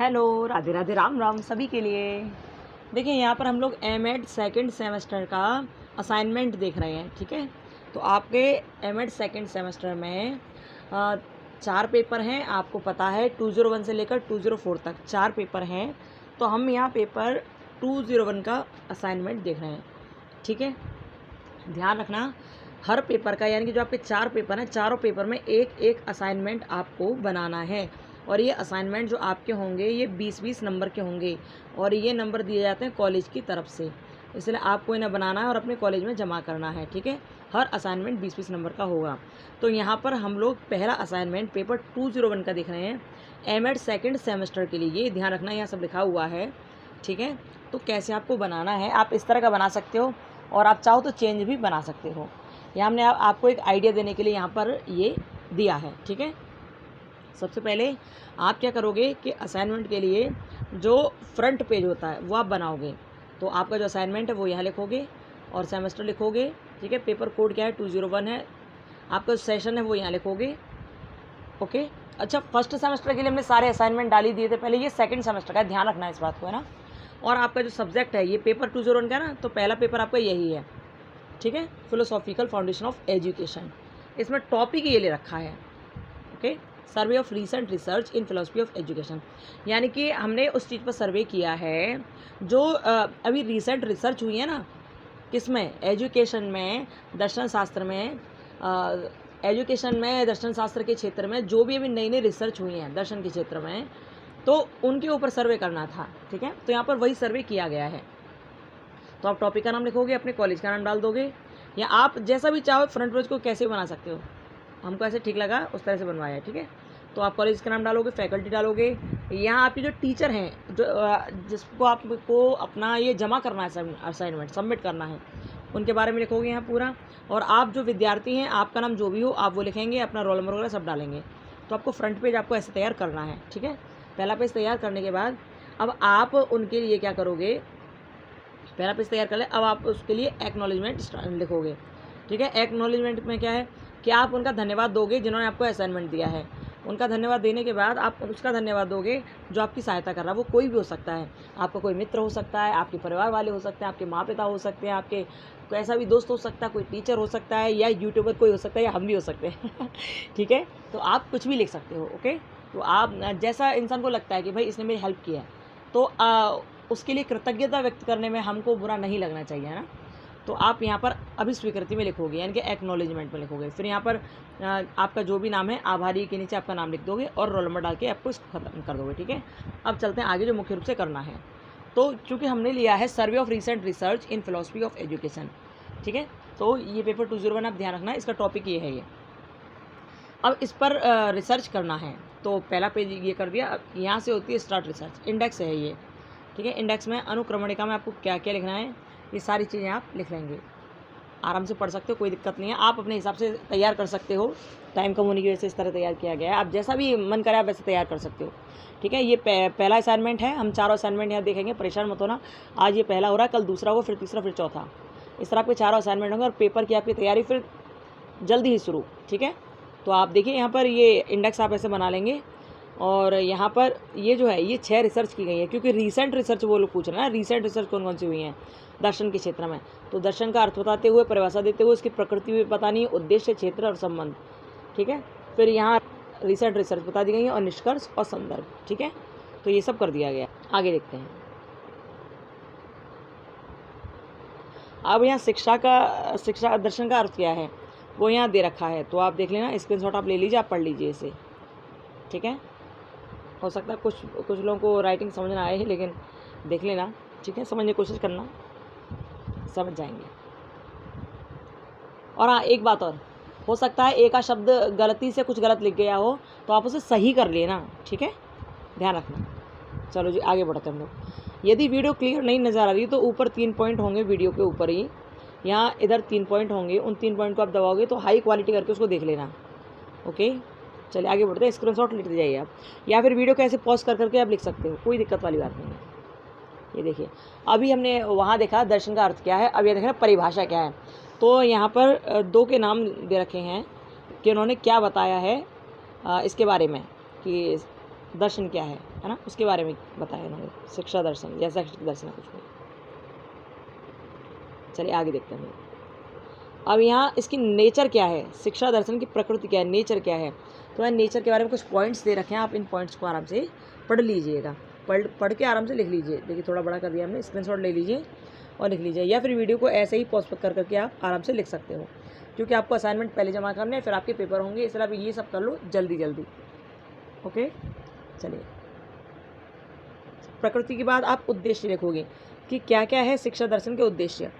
Hello, Radhe Radhe, Ram Ram सभी के लिए। देखिए यहाँ पर हम लोग एम.एड सेकंड सेमेस्टर का असाइनमेंट देख रहे हैं, ठीक है। तो आपके एम.एड सेकंड सेमेस्टर में 4 पेपर हैं, आपको पता है 201 से लेकर 204 तक 4 पेपर हैं। तो हम यहाँ पेपर 201 का असाइनमेंट देख रहे हैं, ठीक है। ध्यान रखना, हर पेपर का यानी कि जो आपके 4 पेपर हैं, चारों पेपर में एक एक असाइनमेंट आपको बनाना है। और ये असाइनमेंट जो आपके होंगे ये 20-20 नंबर के होंगे और ये नंबर दिए जाते हैं कॉलेज की तरफ से, इसलिए आपको इन्हें बनाना है और अपने कॉलेज में जमा करना है, ठीक है। हर असाइनमेंट 20-20 नंबर का होगा। तो यहाँ पर हम लोग पहला असाइनमेंट पेपर 201 का देख रहे हैं, एम.एड सेकंड सेमेस्टर के लिए। ये ध्यान रखना, यहाँ सब लिखा हुआ है, ठीक है। तो कैसे आपको बनाना है, आप इस तरह का बना सकते हो और आप चाहो तो चेंज भी बना सकते हो। यहाँ हमने आपको एक आइडिया देने के लिए यहाँ पर ये दिया है, ठीक है। सबसे पहले आप क्या करोगे कि असाइनमेंट के लिए जो फ्रंट पेज होता है वो आप बनाओगे। तो आपका जो असाइनमेंट है वो यहाँ लिखोगे और सेमेस्टर लिखोगे, ठीक है। पेपर कोड क्या है, 201 है। आपका सेशन है वो यहाँ लिखोगे, ओके। अच्छा, फर्स्ट सेमेस्टर के लिए हमने सारे असाइनमेंट डाल ही दिए थे पहले, ये सेकंड सेमेस्टर का है, ध्यान रखना इस बात को, है ना। और आपका जो सब्जेक्ट है ये पेपर 201 का है ना, तो पहला पेपर आपका यही है, ठीक है, फिलोसॉफिकल फाउंडेशन ऑफ एजुकेशन। इसमें टॉपिक ये ले रखा है, okay, survey of recent research in philosophy of education. यानी कि हमने उस चीज़ पर सर्वे किया है जो अभी रिसेंट रिसर्च हुई है ना, किसमें, एजुकेशन में, दर्शन शास्त्र में, एजुकेशन में, दर्शन शास्त्र के क्षेत्र में जो भी अभी नई नई रिसर्च हुई हैं दर्शन के क्षेत्र में, तो उनके ऊपर सर्वे करना था, ठीक है। तो यहाँ पर वही सर्वे किया गया है। तो आप टॉपिक का नाम लिखोगे, अपने कॉलेज का नाम डाल दोगे, या आप जैसा भी चाहो फ्रंट पेज को कैसे भी बना सकते हो, हमको ऐसे ठीक लगा उस तरह से बनवाया है, ठीक है। तो आप कॉलेज का नाम डालोगे, फैकल्टी डालोगे, यहाँ आपके जो टीचर हैं जो जिसको आपको अपना ये जमा करना है, असाइनमेंट सबमिट करना है, उनके बारे में लिखोगे यहाँ पूरा। और आप जो विद्यार्थी हैं, आपका नाम जो भी हो आप वो लिखेंगे, अपना रोल नंबर वगैरह सब डालेंगे। तो आपको फ्रंट पेज आपको ऐसे तैयार करना है, ठीक है। पहला पेज तैयार करने के बाद अब आप उनके लिए क्या करोगे, पहला पेज तैयार कर ले, अब आप उसके लिए एक्नॉलेजमेंट लिखोगे, ठीक है। एक्नॉलेजमेंट में क्या है कि आप उनका धन्यवाद दोगे जिन्होंने आपको असाइनमेंट दिया है। उनका धन्यवाद देने के बाद आप उसका धन्यवाद दोगे जो आपकी सहायता कर रहा है, वो कोई भी हो सकता है, आपका कोई मित्र हो सकता है, आपके परिवार वाले हो सकते हैं, आपके माँ पिता हो सकते हैं, आपके कोई ऐसा भी दोस्त हो सकता है, कोई टीचर हो सकता है, या यूट्यूबर कोई हो सकता है, या हम भी हो सकते हैं ठीक है। तो आप कुछ भी लिख सकते हो, ओके। तो आप जैसा इंसान को लगता है कि भाई इसने मेरी हेल्प किया, तो उसके लिए कृतज्ञता व्यक्त करने में हमको बुरा नहीं लगना चाहिए, है ना। तो आप यहाँ पर अभी स्वीकृति में लिखोगे, यानी कि एक्नॉलेजमेंट में लिखोगे। फिर यहाँ पर आपका जो भी नाम है, आभारी के नीचे आपका नाम लिख दोगे और रोल नंबर डाल के आपको इसको खत्म कर दोगे, ठीक है। अब चलते हैं आगे जो मुख्य रूप से करना है। तो चूँकि हमने लिया है survey of recent research in philosophy of education, ठीक है। तो ये पेपर 201 आप ध्यान रखना, इसका टॉपिक ये है। ये अब इस पर रिसर्च करना है। तो पहला पेज ये कर दिया। अब यहाँ से होती है स्टार्ट रिसर्च, इंडेक्स है ये, ठीक है। इंडेक्स में अनुक्रमणिका में आपको क्या क्या लिखना है, ये सारी चीज़ें आप लिख लेंगे, आराम से पढ़ सकते हो, कोई दिक्कत नहीं है। आप अपने हिसाब से तैयार कर सकते हो, टाइम कम होने की वजह से इस तरह तैयार किया गया है, आप जैसा भी मन करे आप वैसे तैयार कर सकते हो, ठीक है। ये पहला असाइनमेंट है, हम चारों असाइनमेंट यहाँ देखेंगे, परेशान मत होना। आज ये पहला हो रहा है, कल दूसरा होगा, फिर तीसरा, फिर चौथा, इस तरह आपके चारों असाइनमेंट होंगे और पेपर की आपकी तैयारी फिर जल्दी ही शुरू, ठीक है। तो आप देखिए यहाँ पर ये इंडेक्स आप ऐसे बना लेंगे और यहाँ पर ये जो है ये 6 रिसर्च की गई है, क्योंकि रीसेंट रिसर्च वो लोग पूछ रहे हैं ना, रीसेंट रिसर्च कौन कौन सी हुई हैं दर्शन के क्षेत्र में। तो दर्शन का अर्थ बताते हुए, परिभाषा देते हुए, उसकी प्रकृति भी बतानी है, उद्देश्य, क्षेत्र और संबंध, ठीक है। फिर यहाँ रीसेंट रिसर्च बता दी गई है और निष्कर्ष और संदर्भ, ठीक है। तो ये सब कर दिया गया। आगे देखते हैं। अब यहाँ शिक्षा दर्शन का अर्थ क्या है वो यहाँ दे रखा है, तो आप देख लेना, स्क्रीनशॉट आप ले लीजिए, आप पढ़ लीजिए इसे, ठीक है। हो सकता है कुछ लोगों को राइटिंग समझ ना आए, लेकिन देख लेना, ठीक है, समझने की कोशिश करना, समझ जाएंगे। और हाँ, एक बात और, हो सकता है एक आध शब्द गलती से कुछ गलत लिख गया हो, तो आप उसे सही कर लेना, ठीक है, ध्यान रखना। चलो जी आगे बढ़ते हैं हम लोग। यदि वीडियो क्लियर नहीं नज़र आ रही तो ऊपर 3 पॉइंट होंगे वीडियो के ऊपर ही, यहाँ इधर 3 पॉइंट होंगे, उन 3 पॉइंट को आप दबाओगे तो हाई क्वालिटी करके उसको देख लेना, ओके। चलिए आगे बढ़ते हैं, स्क्रीनशॉट लेते जाइए आप, या फिर वीडियो को ऐसे पॉज कर करके आप लिख सकते हो, कोई दिक्कत वाली बात नहीं है। ये देखिए, अभी हमने वहाँ देखा दर्शन का अर्थ क्या है, अब ये देखना परिभाषा क्या है। तो यहाँ पर 2 के नाम दे रखे हैं कि उन्होंने क्या बताया है इसके बारे में, कि दर्शन क्या है ना, उसके बारे में बताया इन्होंने, शिक्षा दर्शन या शैक्षिक दर्शन है कुछ भी। चलिए आगे देखते हैं। अब यहाँ इसकी नेचर क्या है, शिक्षा दर्शन की प्रकृति क्या है, नेचर क्या है। तो मैं नेचर के बारे में कुछ पॉइंट्स दे रखे हैं, आप इन पॉइंट्स को आराम से पढ़ लीजिएगा, पढ़ के आराम से लिख लीजिए। देखिए थोड़ा बड़ा कर दिया हमने, स्क्रीनशॉट ले लीजिए और लिख लीजिए, या फिर वीडियो को ऐसे ही पॉज कर करके आप आराम से लिख सकते हो, क्योंकि आपको असाइनमेंट पहले जमा करने हैं, फिर आपके पेपर होंगे, इसलिए आप ये सब कर लो जल्दी जल्दी। ओके, चलिए प्रकृति के बाद आप उद्देश्य लिखोगे कि क्या क्या है शिक्षा दर्शन के उद्देश्य।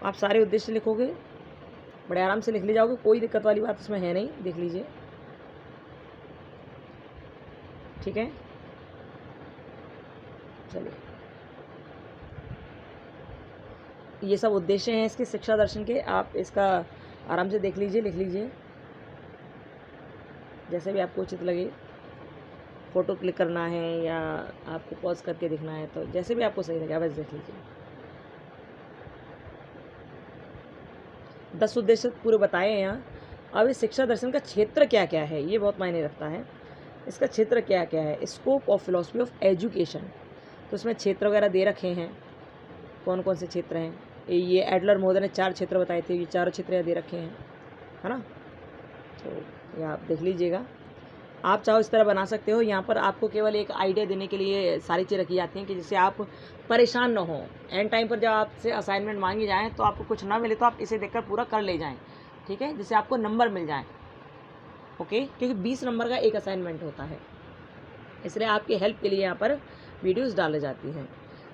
आप सारे उद्देश्य लिखोगे, बड़े आराम से लिख ले जाओगे, कोई दिक्कत वाली बात इसमें है नहीं, देख लीजिए। ठीक है, चलिए ये सब उद्देश्य हैं इसके शिक्षा दर्शन के, आप इसका आराम से देख लीजिए, लिख लीजिए, जैसे भी आपको उचित लगे। फ़ोटो क्लिक करना है या आपको पॉज करके देखना है, तो जैसे भी आपको सही लगे वैसे देख लीजिए। 10 उद्देश्य पूरे बताए हैं यहाँ। अब इस शिक्षा दर्शन का क्षेत्र क्या क्या है, ये बहुत मायने रखता है। इसका क्षेत्र क्या क्या है, scope of philosophy of education, तो इसमें क्षेत्र वगैरह दे रखे हैं, कौन कौन से क्षेत्र हैं। ये एडलर महोदय ने 4 क्षेत्र बताए थे, ये 4 क्षेत्र दे रखे हैं, है ना। तो ये आप देख लीजिएगा, आप चाहो इस तरह बना सकते हो। यहाँ पर आपको केवल एक आइडिया देने के लिए सारी चीज़ रखी जाती हैं कि जिससे आप परेशान न हो। एंड टाइम पर जब आपसे असाइनमेंट मांगी जाए तो आपको कुछ ना मिले तो आप इसे देखकर पूरा कर ले जाएं, ठीक है, जिससे आपको नंबर मिल जाए। ओके, क्योंकि 20 नंबर का एक असाइनमेंट होता है, इसलिए आपकी हेल्प के लिए यहाँ पर वीडियोज़ डाली जाती हैं।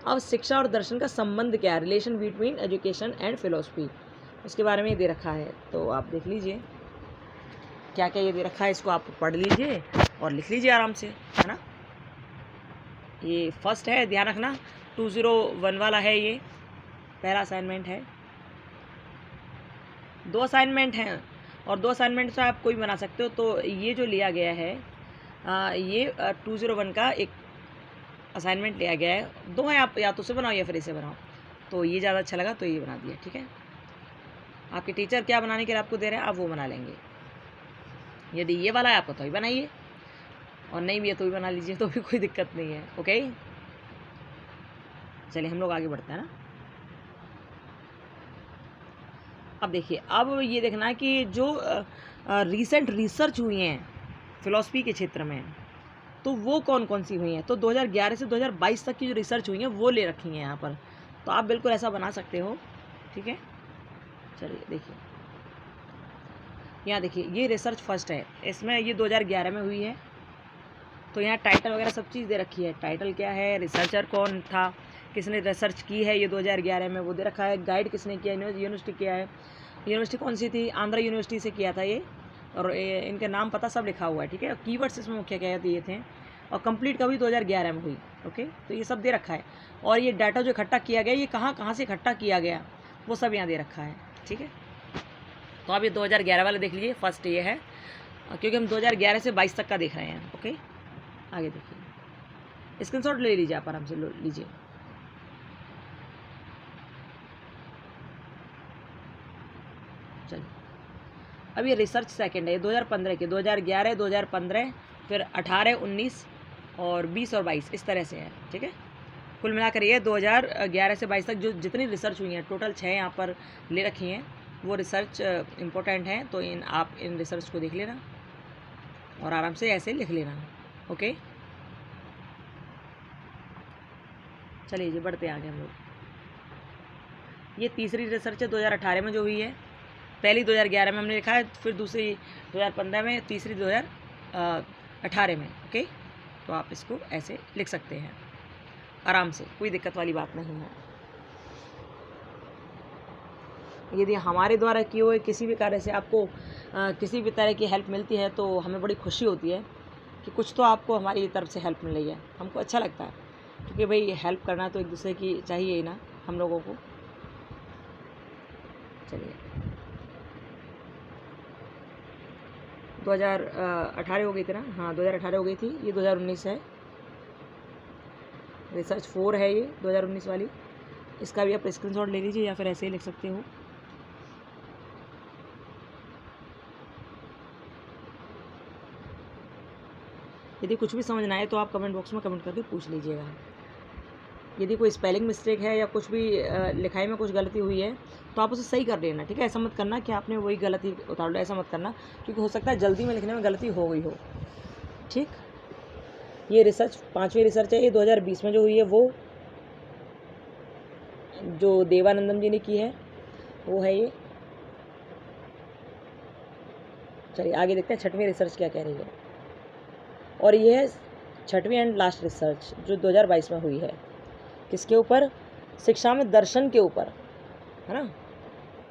अब शिक्षा और दर्शन का संबंध क्या है, relation between education and philosophy, उसके बारे में दे रखा है। तो आप देख लीजिए क्या क्या ये दे रखा है, इसको आप पढ़ लीजिए और लिख लीजिए आराम से, है ना। ये फर्स्ट है, ध्यान रखना 201 वाला है, ये पहला असाइनमेंट है। 2 असाइनमेंट हैं और 2 असाइनमेंट से आप कोई बना सकते हो। तो ये जो लिया गया है ये 201 का एक असाइनमेंट लिया गया है। 2 हैं, आप या तो उसे बनाओ या फिर इसे बनाओ, तो ये ज़्यादा अच्छा लगा तो ये बना दिया, ठीक है। आपके टीचर क्या बनाने के लिए आपको दे रहे हैं, आप वो बना लेंगे। यदि ये वाला है आपको तो भी बनाइए, और नहीं भी है तो भी बना लीजिए, तो भी कोई दिक्कत नहीं है। ओके, चलिए हम लोग आगे बढ़ते हैं ना। अब देखिए, अब ये देखना है कि जो रीसेंट रिसर्च हुई हैं फिलॉसफी के क्षेत्र में, तो वो कौन कौन सी हुई हैं। तो 2011 से 2022 तक की जो रिसर्च हुई हैं वो ले रखी हैं यहाँ पर, तो आप बिल्कुल ऐसा बना सकते हो, ठीक है। चलिए देखिए, यहाँ देखिए ये रिसर्च फर्स्ट है, इसमें ये 2011 में हुई है। तो यहाँ टाइटल वगैरह सब चीज़ दे रखी है, टाइटल क्या है, रिसर्चर कौन था, किसने रिसर्च की है ये 2011 में, वो दे रखा है। गाइड किसने किया, यूनिवर्सिटी किया है, यूनिवर्सिटी कौन सी थी, आंध्रा यूनिवर्सिटी से किया था ये, और इनके नाम पता सब लिखा हुआ है, ठीक है। कीवर्ड्स इसमें मुख्य क्या दिए थे, और कंप्लीट कभी 2011 में हुई। ओके, तो ये सब दे रखा है, और ये डाटा जो इकट्ठा किया गया ये कहाँ कहाँ से इकट्ठा किया गया वो सब यहाँ दे रखा है, ठीक है। तो आप ये 2011 वाले देख लीजिए, फर्स्ट ये है, क्योंकि हम 2011 से 22 तक का देख रहे हैं। ओके, आगे देखिए, स्क्रीनशॉट ले लीजिए आप आराम से, लीजिए। चलिए, अब ये रिसर्च सेकंड है, 2015 के, 2011, 2015, फिर 18, 19 और 20 और 22 इस तरह से है, ठीक है। कुल मिलाकर ये 2011 से 22 तक जो जितनी रिसर्च हुई हैं, टोटल 6 यहाँ पर ले रखी हैं, वो रिसर्च इम्पोर्टेंट हैं। तो आप इन रिसर्च को देख लेना और आराम से ऐसे लिख लेना। ओके, चलिए जी बढ़ते हैं आगे हम लोग। ये तीसरी रिसर्च है 2018 में जो हुई है, पहली 2011 में हमने लिखा है, फिर दूसरी 2015 में, तीसरी 2018 में। ओके, तो आप इसको ऐसे लिख सकते हैं आराम से, कोई दिक्कत वाली बात नहीं है। यदि हमारे द्वारा किए हुए किसी भी कार्य से आपको किसी भी तरह की हेल्प मिलती है तो हमें बड़ी खुशी होती है कि कुछ तो आपको हमारी तरफ से हेल्प मिल रही है, हमको अच्छा लगता है, क्योंकि भाई हेल्प करना तो एक दूसरे की चाहिए ही ना हम लोगों को। चलिए, 2018 हो गई थी ना, हाँ 2018 हो गई थी, ये 2019 है, रिसर्च 4 है ये 2019 वाली। इसका भी आप स्क्रीनशॉट ले लीजिए या फिर ऐसे ही लिख सकते हो। यदि कुछ भी समझ ना आए तो आप कमेंट बॉक्स में कमेंट करके पूछ लीजिएगा। यदि कोई स्पेलिंग मिस्टेक है या कुछ भी लिखाई में कुछ गलती हुई है तो आप उसे सही कर लेना, ठीक है। ऐसा मत करना कि आपने वही गलती उतार लो, ऐसा मत करना, क्योंकि हो सकता है जल्दी में लिखने में गलती हो गई हो, ठीक। ये रिसर्च 5वीं रिसर्च है, ये 2020 में जो हुई है, वो जो देवानंदम जी ने की है वो है ये। चलिए आगे देखते हैं 6वीं रिसर्च क्या कह रही है। और ये है 6वीं एंड लास्ट रिसर्च जो 2022 में हुई है। किसके ऊपर? शिक्षा में दर्शन के ऊपर, है ना।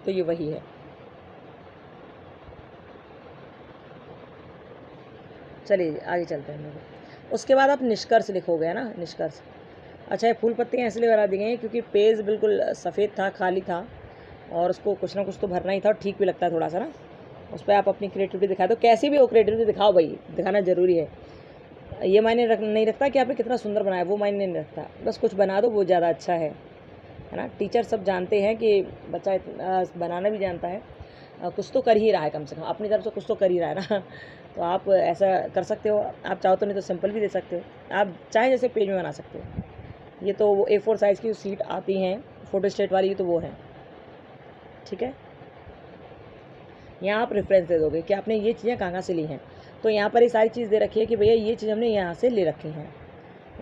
तो ये वही है। चलिए आगे चलते हैं। उसके बाद आप निष्कर्ष लिखोगे, है ना, निष्कर्ष। अच्छा, ये फूल पत्तियाँ इसलिए बना दी गई हैं क्योंकि पेज बिल्कुल सफ़ेद था, खाली था, और उसको कुछ ना कुछ तो भरना ही था, और ठीक भी लगता है थोड़ा सा ना। उस पर आप अपनी क्रिएटिविटी दिखाए, तो कैसी भी हो क्रिएटिविटी दिखाओ भाई, दिखाना ज़रूरी है। ये मायने नहीं रखता कि आपने कितना सुंदर बनाया, वो मायने नहीं रखता, बस कुछ बना दो वो ज़्यादा अच्छा है ना। टीचर सब जानते हैं कि बच्चा बनाना भी जानता है, कुछ तो कर ही रहा है, कम से कम अपनी तरफ से कुछ तो कर ही रहा है ना। तो आप ऐसा कर सकते हो, आप चाहो तो, नहीं तो सिंपल भी दे सकते हो, आप चाहे जैसे पेज में बना सकते हो। ये तो वो A4 साइज़ की सीट आती हैं फ़ोटो स्टेट वाली, तो वो है, ठीक है। यहाँ आप रेफरेंस दे दोगे कि आपने ये चीज़ें कहाँ से ली हैं। तो यहाँ पर ये सारी चीज़ दे रखी है कि भैया ये चीज़ हमने यहाँ से ले रखी हैं,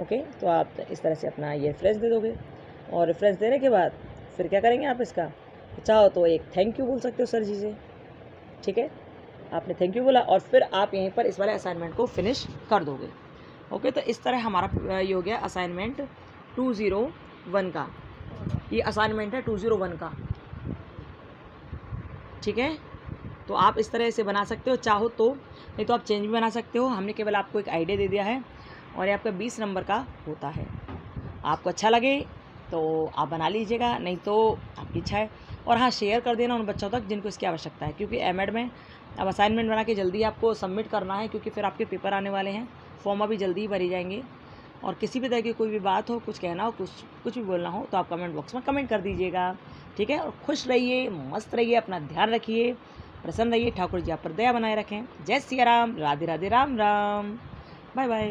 ओके। तो आप इस तरह से अपना ये रेफरेंस दे दोगे, और रेफरेंस देने के बाद फिर क्या करेंगे आप इसका, चाहो तो एक थैंक यू बोल सकते हो सर जी से, ठीक है। आपने थैंक यू बोला और फिर आप यहीं पर इस वाले असाइनमेंट को फिनिश कर दोगे, ओके। तो इस तरह हमारा ये हो गया असाइनमेंट 201 का। ये असाइनमेंट है 201 का, ठीक है। तो आप इस तरह से बना सकते हो, चाहो तो, नहीं तो आप चेंज भी बना सकते हो। हमने केवल आपको एक आइडिया दे दिया है, और ये आपका 20 नंबर का होता है। आपको अच्छा लगे तो आप बना लीजिएगा, नहीं तो आपकी इच्छा है। और हाँ, शेयर कर देना उन बच्चों तक जिनको इसकी आवश्यकता है, क्योंकि एमएड में अब असाइनमेंट बना के जल्दी आपको सबमिट करना है, क्योंकि फिर आपके पेपर आने वाले हैं, फॉर्म अभी जल्दी ही भरी जाएंगे। और किसी भी तरह की कोई भी बात हो, कुछ कहना हो, कुछ भी बोलना हो, तो आप कमेंट बॉक्स में कमेंट कर दीजिएगा, ठीक है। और खुश रहिए, मस्त रहिए, अपना ध्यान रखिए, प्रसन्न रहिए, ठाकुर जी आप पर दया बनाए रखें। जय सिया राम, राधे राधे, राम राम, बाय बाय।